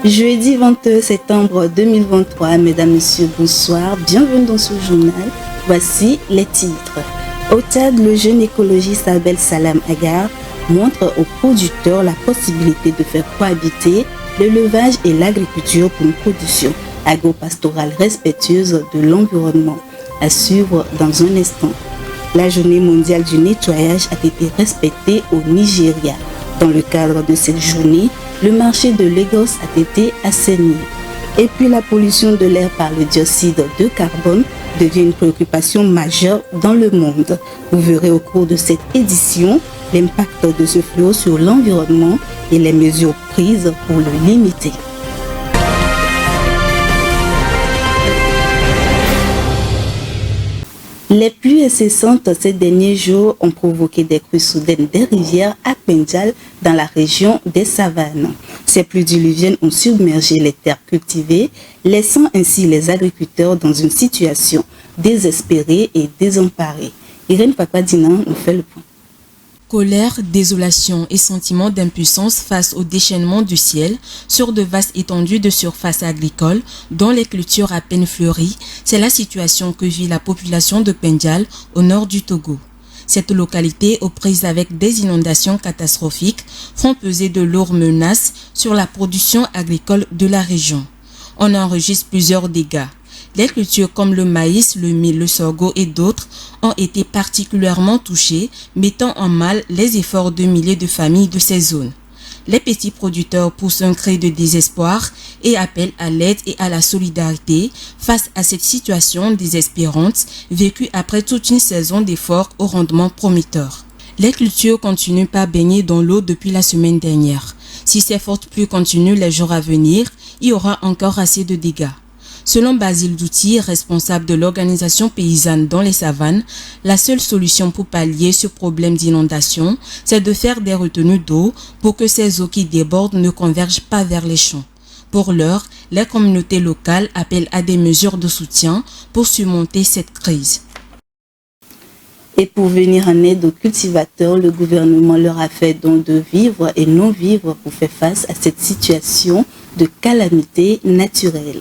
Jeudi 22 septembre 2023, mesdames, messieurs, bonsoir, bienvenue dans ce journal. Voici les titres. Au Tchad, le jeune écologiste Abdel Salam Agar montre aux producteurs la possibilité de faire cohabiter l'élevage et l'agriculture pour une production agro-pastorale respectueuse de l'environnement. À suivre dans un instant. La journée mondiale du nettoyage a été respectée au Nigeria. Dans le cadre de cette journée, le marché de Lagos a été assaini. Et puis la pollution de l'air par le dioxyde de carbone devient une préoccupation majeure dans le monde. Vous verrez au cours de cette édition l'impact de ce fléau sur l'environnement et les mesures prises pour le limiter. Les pluies incessantes ces derniers jours ont provoqué des crues soudaines des rivières à Pendjal dans la région des Savanes. Ces pluies diluviennes ont submergé les terres cultivées, laissant ainsi les agriculteurs dans une situation désespérée et désemparée. Irène Papadina nous fait le point. Colère, désolation et sentiment d'impuissance face au déchaînement du ciel sur de vastes étendues de surface agricole dont les cultures à peine fleuries, c'est la situation que vit la population de Pendjal au nord du Togo. Cette localité, aux prises avec des inondations catastrophiques, font peser de lourdes menaces sur la production agricole de la région. On enregistre plusieurs dégâts. Les cultures comme le maïs, le mil, le sorgho et d'autres ont été particulièrement touchées, mettant en mal les efforts de milliers de familles de ces zones. Les petits producteurs poussent un cri de désespoir et appellent à l'aide et à la solidarité face à cette situation désespérante vécue après toute une saison d'efforts au rendement prometteur. Les cultures continuent par baigner dans l'eau depuis la semaine dernière. Si ces fortes pluies continuent les jours à venir, il y aura encore assez de dégâts. Selon Basile Douti, responsable de l'organisation paysanne dans les savanes, la seule solution pour pallier ce problème d'inondation, c'est de faire des retenues d'eau pour que ces eaux qui débordent ne convergent pas vers les champs. Pour l'heure, les communautés locales appellent à des mesures de soutien pour surmonter cette crise. Et pour venir en aide aux cultivateurs, le gouvernement leur a fait don de vivres et non-vivres pour faire face à cette situation de calamité naturelle.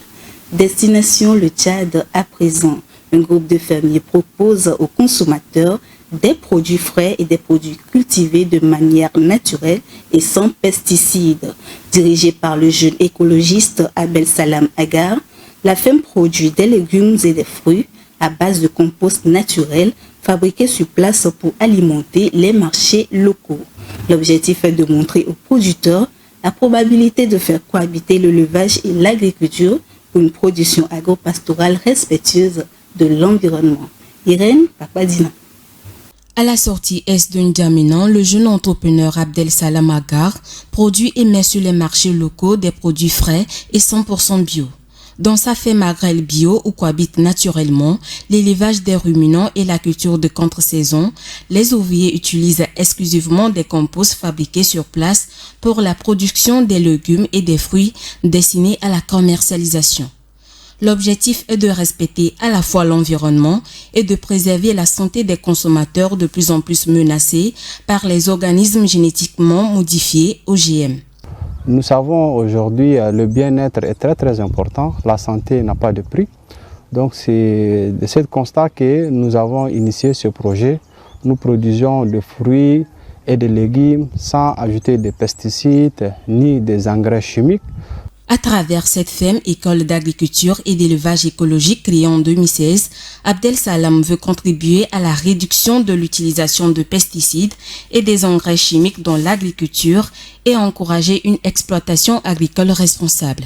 Destination le Tchad à présent. Un groupe de fermiers propose aux consommateurs des produits frais et des produits cultivés de manière naturelle et sans pesticides. Dirigé par le jeune écologiste Abdel Salam Agar, la ferme produit des légumes et des fruits à base de compost naturel fabriqués sur place pour alimenter les marchés locaux. L'objectif est de montrer aux producteurs la probabilité de faire cohabiter l'élevage et l'agriculture pour une production agro-pastorale respectueuse de l'environnement. Irène Papadina. À la sortie est de N'Djamena, le jeune entrepreneur Abdel Salam Agar produit et met sur les marchés locaux des produits frais et 100% bio. Dans sa ferme agricole bio où cohabitent naturellement l'élevage des ruminants et la culture de contre-saison, les ouvriers utilisent exclusivement des composts fabriqués sur place pour la production des légumes et des fruits destinés à la commercialisation. L'objectif est de respecter à la fois l'environnement et de préserver la santé des consommateurs de plus en plus menacés par les organismes génétiquement modifiés OGM. Nous savons aujourd'hui le bien-être est très important, la santé n'a pas de prix. Donc c'est de ce constat que nous avons initié ce projet. Nous produisons des fruits et des légumes sans ajouter de pesticides ni des engrais chimiques. À travers cette ferme école d'agriculture et d'élevage écologique créée en 2016, Abdel Salam veut contribuer à la réduction de l'utilisation de pesticides et des engrais chimiques dans l'agriculture et encourager une exploitation agricole responsable.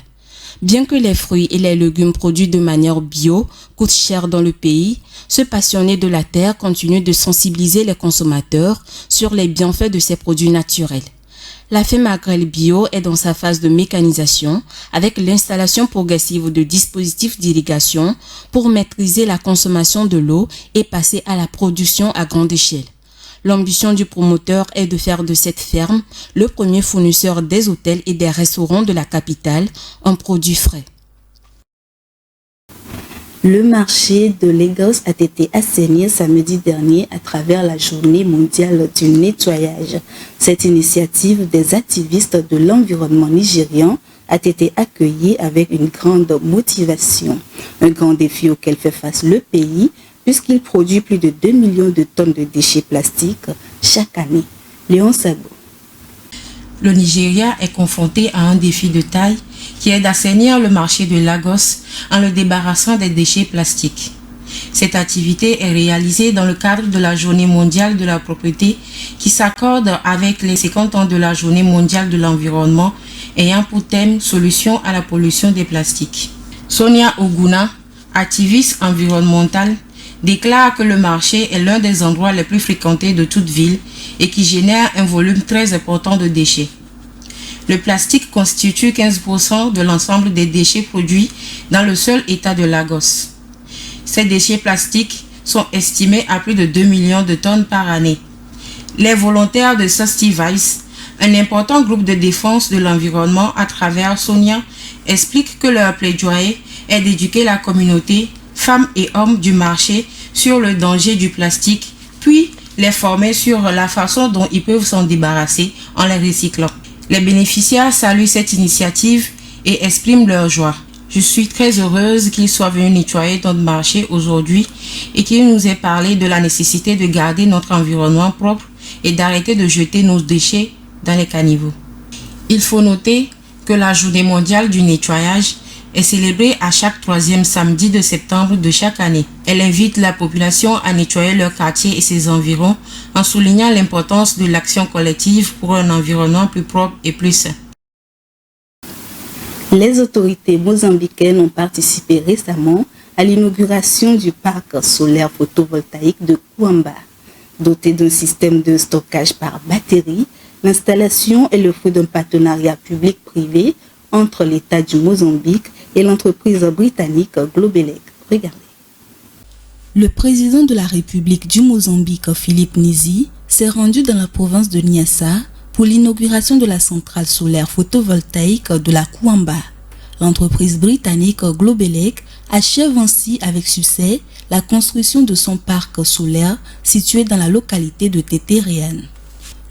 Bien que les fruits et les légumes produits de manière bio coûtent cher dans le pays, ce passionné de la terre continue de sensibiliser les consommateurs sur les bienfaits de ces produits naturels. La ferme agricole bio est dans sa phase de mécanisation avec l'installation progressive de dispositifs d'irrigation pour maîtriser la consommation de l'eau et passer à la production à grande échelle. L'ambition du promoteur est de faire de cette ferme le premier fournisseur des hôtels et des restaurants de la capitale en produits frais. Le marché de Lagos a été assaini samedi dernier à travers la journée mondiale du nettoyage. Cette initiative des activistes de l'environnement nigérian a été accueilli avec une grande motivation. Un grand défi auquel fait face le pays, puisqu'il produit plus de 2 millions de tonnes de déchets plastiques chaque année. Léon Sago. Le Nigeria est confronté à un défi de taille qui est d'assainir le marché de Lagos en le débarrassant des déchets plastiques. Cette activité est réalisée dans le cadre de la Journée mondiale de la propreté qui s'accorde avec les 50 ans de la Journée mondiale de l'environnement ayant pour thème Solution à la pollution des plastiques. Sonia Oguna, activiste environnementale, déclare que le marché est l'un des endroits les plus fréquentés de toute ville et qui génère un volume très important de déchets. Le plastique constitue 15% de l'ensemble des déchets produits dans le seul état de Lagos. Ces déchets plastiques sont estimés à plus de 2 millions de tonnes par année. Les volontaires de Sastivice, un important groupe de défense de l'environnement à travers Sonia, expliquent que leur plaidoyer est d'éduquer la communauté, femmes et hommes du marché, sur le danger du plastique, puis les former sur la façon dont ils peuvent s'en débarrasser en les recyclant. Les bénéficiaires saluent cette initiative et expriment leur joie. Je suis très heureuse qu'il soit venu nettoyer notre marché aujourd'hui et qu'il nous ait parlé de la nécessité de garder notre environnement propre et d'arrêter de jeter nos déchets dans les caniveaux. Il faut noter que la Journée mondiale du nettoyage est célébrée à chaque 3e samedi de septembre de chaque année. Elle invite la population à nettoyer leur quartier et ses environs en soulignant l'importance de l'action collective pour un environnement plus propre et plus sain. Les autorités mozambicaines ont participé récemment à l'inauguration du parc solaire photovoltaïque de Kouamba. Doté d'un système de stockage par batterie, l'installation est le fruit d'un partenariat public-privé entre l'État du Mozambique et l'entreprise britannique Globelec. Regardez. Le président de la République du Mozambique, Philippe Nyusi, s'est rendu dans la province de Niassa pour l'inauguration de la centrale solaire photovoltaïque de la Kouamba. L'entreprise britannique Globelec achève ainsi avec succès la construction de son parc solaire situé dans la localité de Teterean.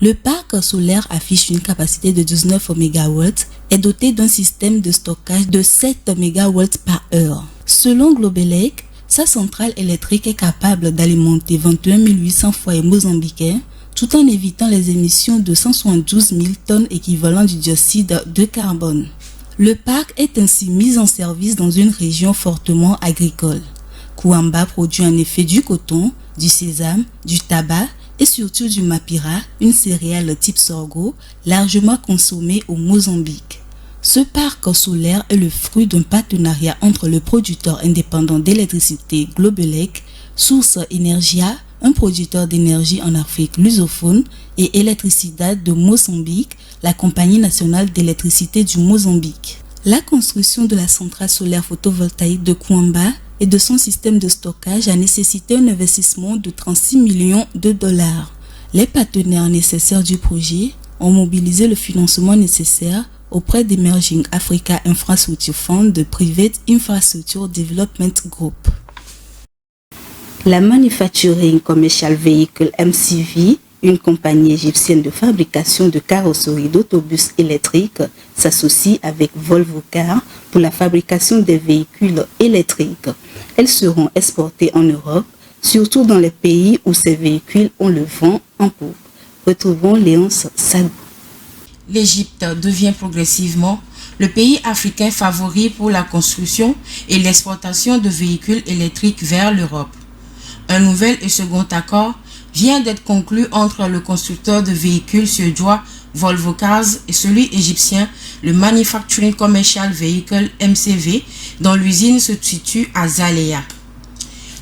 Le parc solaire affiche une capacité de 19 MW et est doté d'un système de stockage de 7 MW par heure. Selon Globelec, sa centrale électrique est capable d'alimenter 21 800 foyers mozambicains tout en évitant les émissions de 172 000 tonnes équivalent du dioxyde de carbone. Le parc est ainsi mis en service dans une région fortement agricole. Kouamba produit en effet du coton, du sésame, du tabac et surtout du mapira, une céréale type sorgho, largement consommée au Mozambique. Ce parc solaire est le fruit d'un partenariat entre le producteur indépendant d'électricité Globelec, Source Energia, un producteur d'énergie en Afrique lusophone, et Electricidad de Mozambique, la compagnie nationale d'électricité du Mozambique. La construction de la centrale solaire photovoltaïque de Kouamba et de son système de stockage a nécessité un investissement de 36 millions de dollars. Les partenaires nécessaires du projet ont mobilisé le financement nécessaire auprès d'Emerging Africa Infrastructure Fund de Private Infrastructure Development Group. La Manufacturing Commercial Vehicle MCV, une compagnie égyptienne de fabrication de carrosseries d'autobus électriques, s'associe avec Volvo Cars pour la fabrication des véhicules électriques. Elles seront exportées en Europe, surtout dans les pays où ces véhicules ont le vent en poupe. Retrouvons Léonce Sago. L'Égypte devient progressivement le pays africain favori pour la construction et l'exportation de véhicules électriques vers l'Europe. Un nouvel et second accord vient d'être conclu entre le constructeur de véhicules suédois Volvo Cars et celui égyptien, le Manufacturing Commercial Vehicle MCV, dont l'usine se situe à Zalea.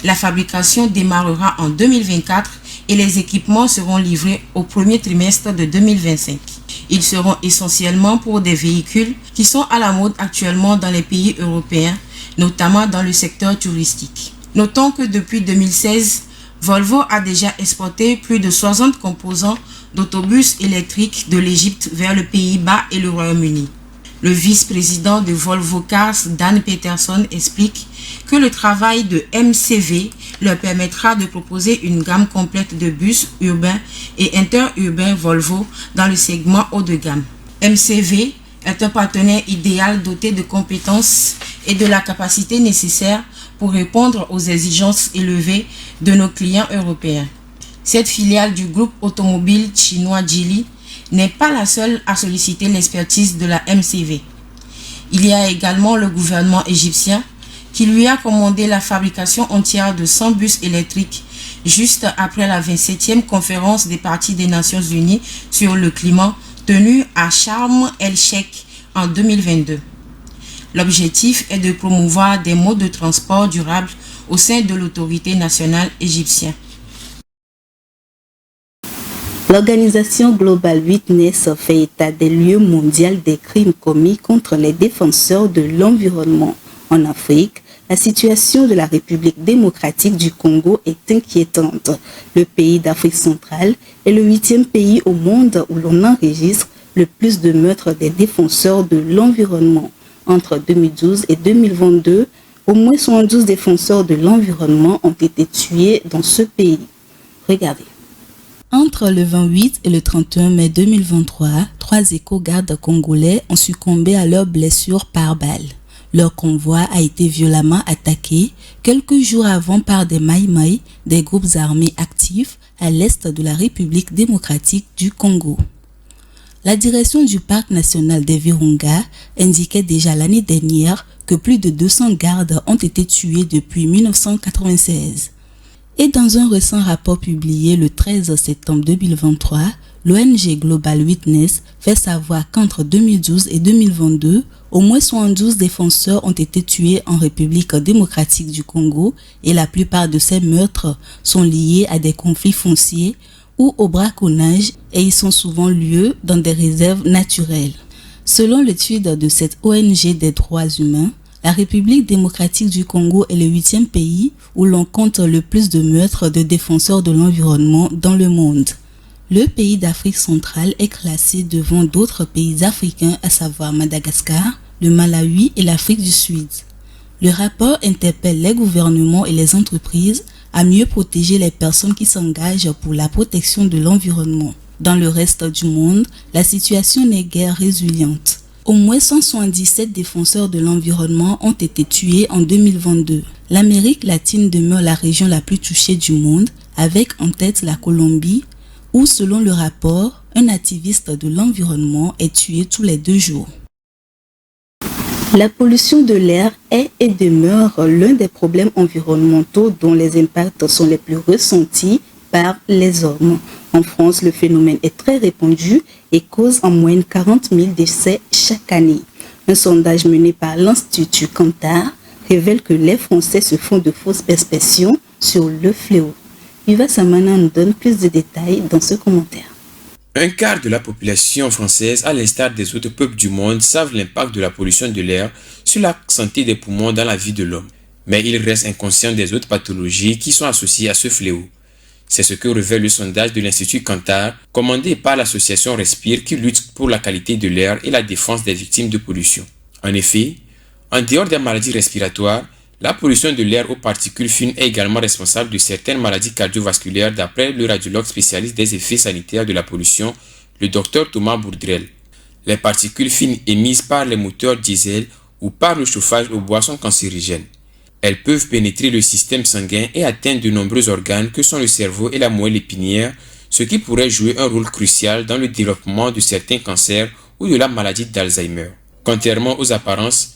La fabrication démarrera en 2024 et les équipements seront livrés au premier trimestre de 2025. Ils seront essentiellement pour des véhicules qui sont à la mode actuellement dans les pays européens, notamment dans le secteur touristique. Notons que depuis 2016, Volvo a déjà exporté plus de 60 composants d'autobus électriques de l'Égypte vers le Pays-Bas et le Royaume-Uni. Le vice-président de Volvo Cars, Dan Peterson, explique que le travail de MCV leur permettra de proposer une gamme complète de bus urbains et interurbains Volvo dans le segment haut de gamme. MCV est un partenaire idéal doté de compétences et de la capacité nécessaire pour répondre aux exigences élevées de nos clients européens. Cette filiale du groupe automobile chinois Geely n'est pas la seule à solliciter l'expertise de la MCV. Il y a également le gouvernement égyptien qui lui a commandé la fabrication entière de 100 bus électriques juste après la 27e conférence des parties des Nations Unies sur le climat tenue à Sharm el-Sheikh en 2022. L'objectif est de promouvoir des modes de transport durables au sein de l'autorité nationale égyptienne. L'organisation Global Witness fait état des lieux mondiaux des crimes commis contre les défenseurs de l'environnement. En Afrique, la situation de la République démocratique du Congo est inquiétante. Le pays d'Afrique centrale est le 8e pays au monde où l'on enregistre le plus de meurtres des défenseurs de l'environnement. Entre 2012 et 2022, au moins 72 défenseurs de l'environnement ont été tués dans ce pays. Regardez. Entre le 28 et le 31 mai 2023, 3 éco-gardes congolais ont succombé à leurs blessures par balle. Leur convoi a été violemment attaqué quelques jours avant par des Maï-Maï, des groupes armés actifs à l'est de la République démocratique du Congo. La direction du parc national des Virunga indiquait déjà l'année dernière que plus de 200 gardes ont été tués depuis 1996. Et dans un récent rapport publié le 13 septembre 2023, l'ONG Global Witness fait savoir qu'entre 2012 et 2022, au moins 72 défenseurs ont été tués en République démocratique du Congo et la plupart de ces meurtres sont liés à des conflits fonciers ou au braconnage et ils sont souvent lieu dans des réserves naturelles. Selon l'étude de cette ONG des droits humains, la République démocratique du Congo est le 8e pays où l'on compte le plus de meurtres de défenseurs de l'environnement dans le monde. Le pays d'Afrique centrale est classé devant d'autres pays africains, à savoir Madagascar, le Malawi et l'Afrique du Sud. Le rapport interpelle les gouvernements et les entreprises à mieux protéger les personnes qui s'engagent pour la protection de l'environnement. Dans le reste du monde, la situation n'est guère résiliente. Au moins 177 défenseurs de l'environnement ont été tués en 2022. L'Amérique latine demeure la région la plus touchée du monde, avec en tête la Colombie, où selon le rapport, un activiste de l'environnement est tué tous les 2 jours. La pollution de l'air est et demeure l'un des problèmes environnementaux dont les impacts sont les plus ressentis par les hommes. En France, le phénomène est très répandu et cause en moyenne 40 000 décès chaque année. Un sondage mené par l'Institut Kantar révèle que les Français se font de fausses perceptions sur le fléau. Iva Samana nous donne plus de détails dans ce commentaire. Un quart de la population française, à l'instar des autres peuples du monde, savent l'impact de la pollution de l'air sur la santé des poumons dans la vie de l'homme. Mais ils restent inconscients des autres pathologies qui sont associées à ce fléau. C'est ce que révèle le sondage de l'Institut Kantar, commandé par l'association Respire qui lutte pour la qualité de l'air et la défense des victimes de pollution. En effet, en dehors des maladies respiratoires, la pollution de l'air aux particules fines est également responsable de certaines maladies cardiovasculaires d'après le radiologue spécialiste des effets sanitaires de la pollution, le Dr Thomas Bourdrel. Les particules fines émises par les moteurs diesel ou par le chauffage au bois sont cancérigènes. Elles peuvent pénétrer le système sanguin et atteindre de nombreux organes que sont le cerveau et la moelle épinière, ce qui pourrait jouer un rôle crucial dans le développement de certains cancers ou de la maladie d'Alzheimer. Contrairement aux apparences,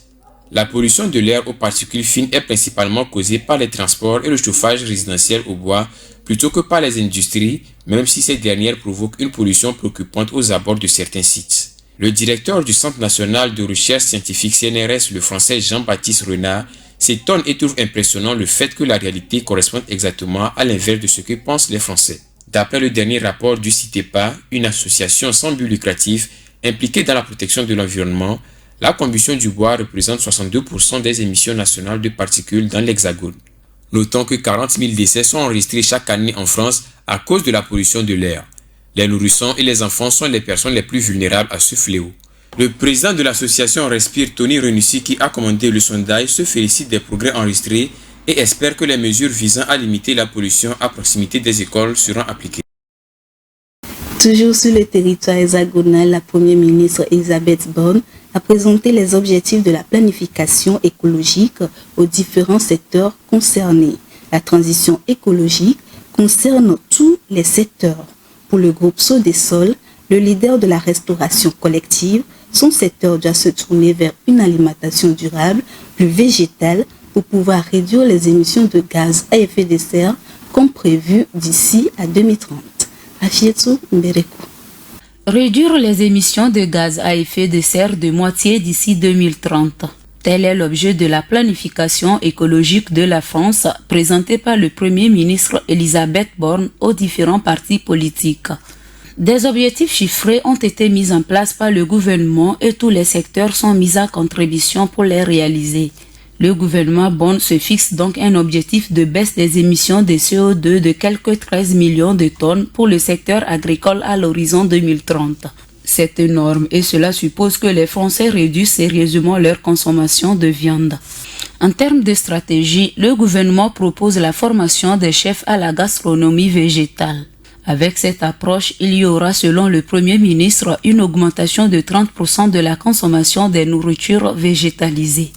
la pollution de l'air aux particules fines est principalement causée par les transports et le chauffage résidentiel au bois plutôt que par les industries, même si ces dernières provoquent une pollution préoccupante aux abords de certains sites. Le directeur du Centre national de recherche scientifique CNRS, le français Jean-Baptiste Renard, s'étonne et trouve impressionnant le fait que la réalité corresponde exactement à l'inverse de ce que pensent les Français. D'après le dernier rapport du CITEPA, une association sans but lucratif impliquée dans la protection de l'environnement, la combustion du bois représente 62% des émissions nationales de particules dans l'Hexagone. Notons que 40 000 décès sont enregistrés chaque année en France à cause de la pollution de l'air. Les nourrissons et les enfants sont les personnes les plus vulnérables à ce fléau. Le président de l'association Respire, Tony Renussi, qui a commandé le sondage, se félicite des progrès enregistrés et espère que les mesures visant à limiter la pollution à proximité des écoles seront appliquées. Toujours sur le territoire hexagonal, la première ministre Elisabeth Borne a présenté les objectifs de la planification écologique aux différents secteurs concernés. La transition écologique concerne tous les secteurs. Pour le groupe Sodesol, le leader de la restauration collective, son secteur doit se tourner vers une alimentation durable, plus végétale, pour pouvoir réduire les émissions de gaz à effet de serre comme prévu d'ici à 2030. Afietou Mberekou. Réduire les émissions de gaz à effet de serre de moitié d'ici 2030. Tel est l'objet de la planification écologique de la France présentée par le Premier ministre Elisabeth Borne aux différents partis politiques. Des objectifs chiffrés ont été mis en place par le gouvernement et tous les secteurs sont mis à contribution pour les réaliser. Le gouvernement Borne se fixe donc un objectif de baisse des émissions de CO2 de quelques 13 millions de tonnes pour le secteur agricole à l'horizon 2030. C'est énorme et cela suppose que les Français réduisent sérieusement leur consommation de viande. En termes de stratégie, le gouvernement propose la formation des chefs à la gastronomie végétale. Avec cette approche, il y aura, selon le Premier ministre, une augmentation de 30% de la consommation des nourritures végétalisées.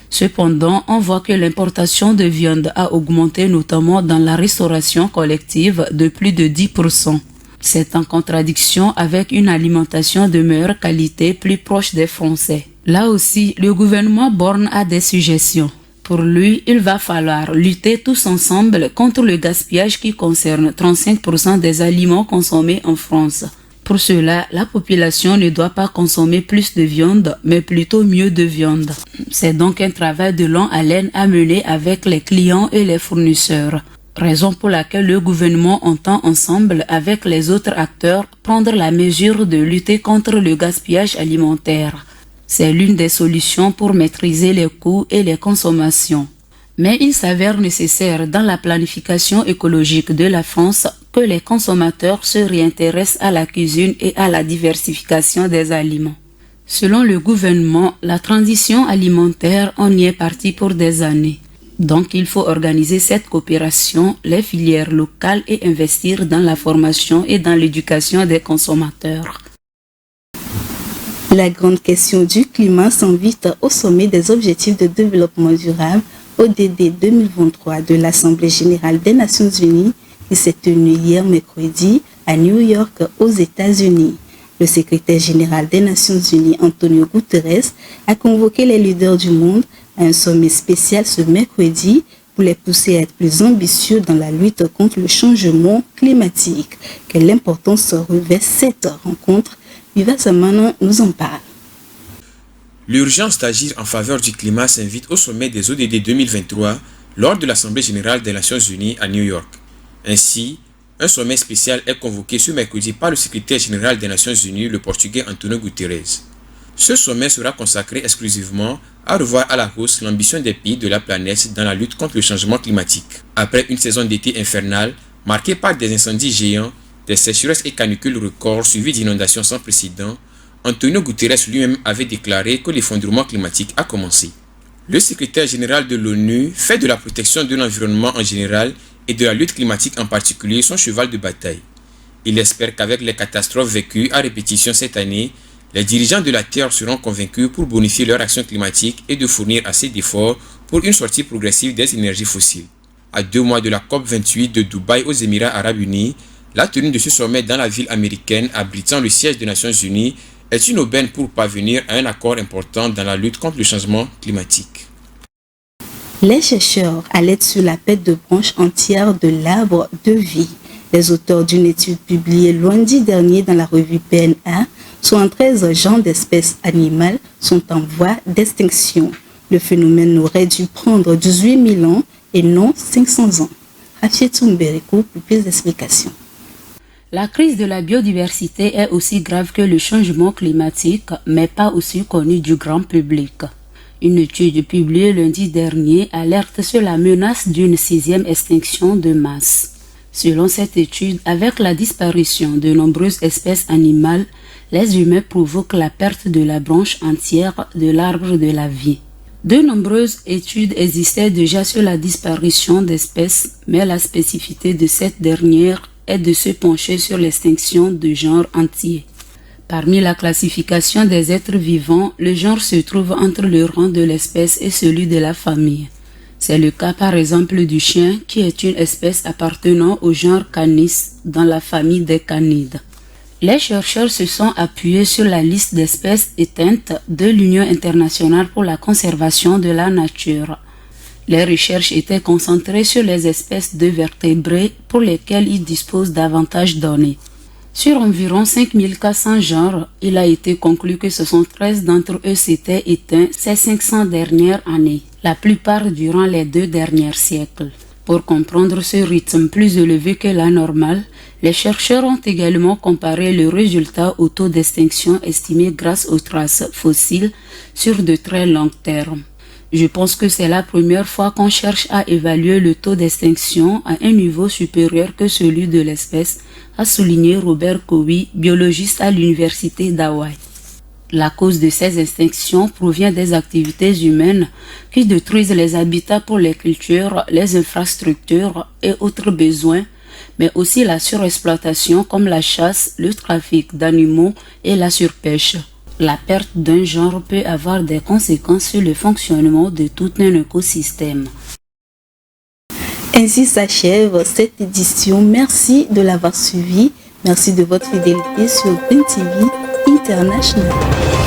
Cependant, on voit que l'importation de viande a augmenté notamment dans la restauration collective de plus de 10%. C'est en contradiction avec une alimentation de meilleure qualité plus proche des Français. Là aussi, le gouvernement Borne a des suggestions. Pour lui, il va falloir lutter tous ensemble contre le gaspillage qui concerne 35% des aliments consommés en France. Pour cela, la population ne doit pas consommer plus de viande, mais plutôt mieux de viande. C'est donc un travail de longue haleine à mener avec les clients et les fournisseurs. Raison pour laquelle le gouvernement entend ensemble avec les autres acteurs prendre la mesure de lutter contre le gaspillage alimentaire. C'est l'une des solutions pour maîtriser les coûts et les consommations. Mais il s'avère nécessaire dans la planification écologique de la France que les consommateurs se réintéressent à la cuisine et à la diversification des aliments. Selon le gouvernement, la transition alimentaire, on y est parti pour des années. Donc il faut organiser cette coopération, les filières locales et investir dans la formation et dans l'éducation des consommateurs. La grande question du climat s'invite au sommet des objectifs de développement durable ODD 2023 de l'Assemblée générale des Nations unies qui s'est tenue hier mercredi à New York aux États-Unis. Le secrétaire général des Nations unies, Antonio Guterres, a convoqué les leaders du monde à un sommet spécial ce mercredi pour les pousser à être plus ambitieux dans la lutte contre le changement climatique. Quelle importance revêt cette rencontre? Viva Samana nous en parle. L'urgence d'agir en faveur du climat s'invite au sommet des ODD 2023 lors de l'Assemblée générale des Nations unies à New York. Ainsi, un sommet spécial est convoqué ce mercredi par le secrétaire général des Nations unies, le Portugais Antonio Guterres. Ce sommet sera consacré exclusivement à revoir à la hausse l'ambition des pays de la planète dans la lutte contre le changement climatique. Après une saison d'été infernale marquée par des incendies géants, des sécheresses et canicules records suivis d'inondations sans précédent, Antonio Guterres lui-même avait déclaré que l'effondrement climatique a commencé. Le secrétaire général de l'ONU fait de la protection de l'environnement en général et de la lutte climatique en particulier son cheval de bataille. Il espère qu'avec les catastrophes vécues à répétition cette année, les dirigeants de la Terre seront convaincus pour bonifier leur action climatique et de fournir assez d'efforts pour une sortie progressive des énergies fossiles. À 2 mois de la COP28 de Dubaï aux Émirats arabes unis, la tenue de ce sommet dans la ville américaine abritant le siège des Nations unies est une aubaine pour parvenir à un accord important dans la lutte contre le changement climatique. Les chercheurs alertent sur la perte de branches entières de l'arbre de vie. Les auteurs d'une étude publiée lundi dernier dans la revue PNA, 73 genres d'espèces animales sont en voie d'extinction. Le phénomène aurait dû prendre 18 000 ans et non 500 ans. Afietou Mberekou pour plus d'explications. La crise de la biodiversité est aussi grave que le changement climatique, mais pas aussi connue du grand public. Une étude publiée lundi dernier alerte sur la menace d'une 6e extinction de masse. Selon cette étude, avec la disparition de nombreuses espèces animales, les humains provoquent la perte de la branche entière de l'arbre de la vie. De nombreuses études existaient déjà sur la disparition d'espèces, mais la spécificité de cette dernière est de se pencher sur l'extinction de genres entiers. Parmi la classification des êtres vivants, le genre se trouve entre le rang de l'espèce et celui de la famille. C'est le cas par exemple du chien qui est une espèce appartenant au genre Canis dans la famille des canides. Les chercheurs se sont appuyés sur la liste d'espèces éteintes de l'Union internationale pour la conservation de la nature. Les recherches étaient concentrées sur les espèces de vertébrés pour lesquelles ils disposent davantage de données. Sur environ 5400 genres, il a été conclu que 73 d'entre eux s'étaient éteints ces 500 dernières années, la plupart durant les 2 derniers siècles. Pour comprendre ce rythme plus élevé que la normale, les chercheurs ont également comparé le résultat au taux d'extinction estimé grâce aux traces fossiles sur de très long terme. Je pense que c'est la première fois qu'on cherche à évaluer le taux d'extinction à un niveau supérieur que celui de l'espèce, a souligné Robert Cowie, biologiste à l'université d'Hawaï. La cause de ces extinctions provient des activités humaines qui détruisent les habitats pour les cultures, les infrastructures et autres besoins, mais aussi la surexploitation comme la chasse, le trafic d'animaux et la surpêche. La perte d'un genre peut avoir des conséquences sur le fonctionnement de tout un écosystème. Ainsi s'achève cette édition. Merci de l'avoir suivi. Merci de votre fidélité sur Green TV International.